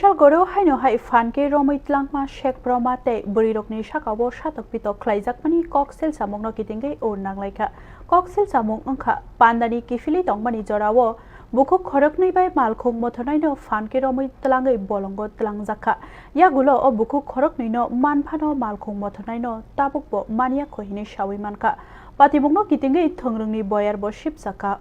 Bishal goro haino hai phan ke romwi twlangma shek broma te burirokni shakawo shatok pitok khiklai koksel samongno kitingei o nanglaika koksel samong angkha pandani kifili tongmani jorawo Bukhuk khoroknwi bai malkhung mothornaino phan ke romwi twlangai bolongo twlangjaka yagulo o Bukhuk khoroknwino manphano malkhung mothornaino tabukbo mania khohini shawimanka patimungno kitingei thongrungni boyar bo shipsaka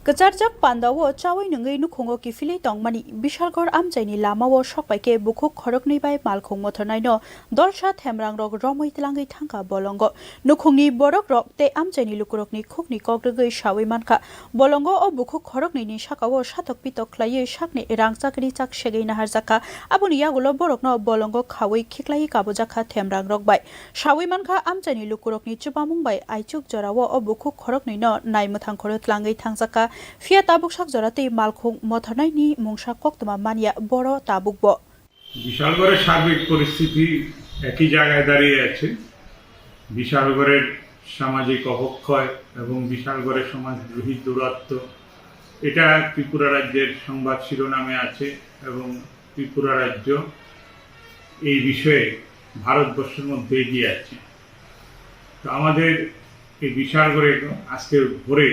Kejarjak pandawo cawai nungai nukhungo kifili tongmani bishalgor amjaini lamawo shokpaike Bukhuk khoroknwi bai malkhung mothornaino dolsha themrang rok romwi tlangai thangka bolongo nukhungni borok rok te amjaini lukurokni khukni kogrgai shawi manka bolongo o Bukhuk khoroknwi ni shakawo shatok pitok khlaiye shakni rangchakri chak segei naharjaka abuni yagulo borokno bolongo khawi khiklai kabujakha themrang rok bai shawi manka amjaini lukurokni chupamung bai aichuk jorawo o Bukhuk khoroknwino naimuthang khoro tlangai thangjaka Fia tabuk sak jorate malkhung mothornaini mungsa koktoma mania boro tabukbo বিশালগড়ের সার্বিক পরিস্থিতি একই জায়গায় দাঁড়িয়ে আছে বিশালগড়ের সামাজিক অবক্ষয় এবং বিশালগড়ের সমাজদ্রোহী দূরত্ব এটা ত্রিপুরা রাজ্যের সংবাদ শিরোনামে আছে এবং ত্রিপুরা রাজ্য এই বিষয়ে ভারতবর্ষের মধ্যে এগিয়ে আছে তো আমাদের এই বিশালগড়ে আজকে ভোরে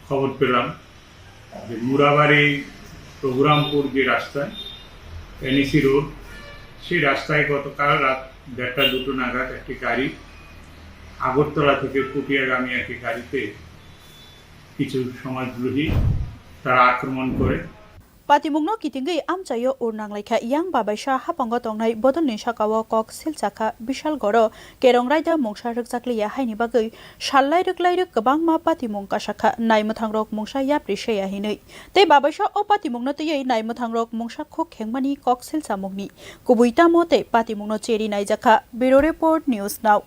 খবর পেলাম যে মুরাবাড়ি প্রোগ্রামপুর যে রাস্তায় এনইসি রোড সেই রাস্তায় গতকাল রাত 1:30-2 নাগাদ একটি গাড়ি আগরতলা থেকে পুটিয়াগামী একটি গাড়িতে কিছু সমাজদ্রোহী তারা আক্রমণ করে Patimungno kitingei amchayo urnanglaikha yang babaisha hapango tongnai bodolni shakawo kok silchaka bishal goro kerongraida mungsa rukjakliya haini bagai sallai ruklai ruk kabangma patimung kasakha naimuthangrok mungsa yapri sheya hinei te babaisha o patimungno tei naimuthangrok mungsa khok khengmani kok silchamungni kubuita mote patimungno cheri naijaka Bureau Report News Now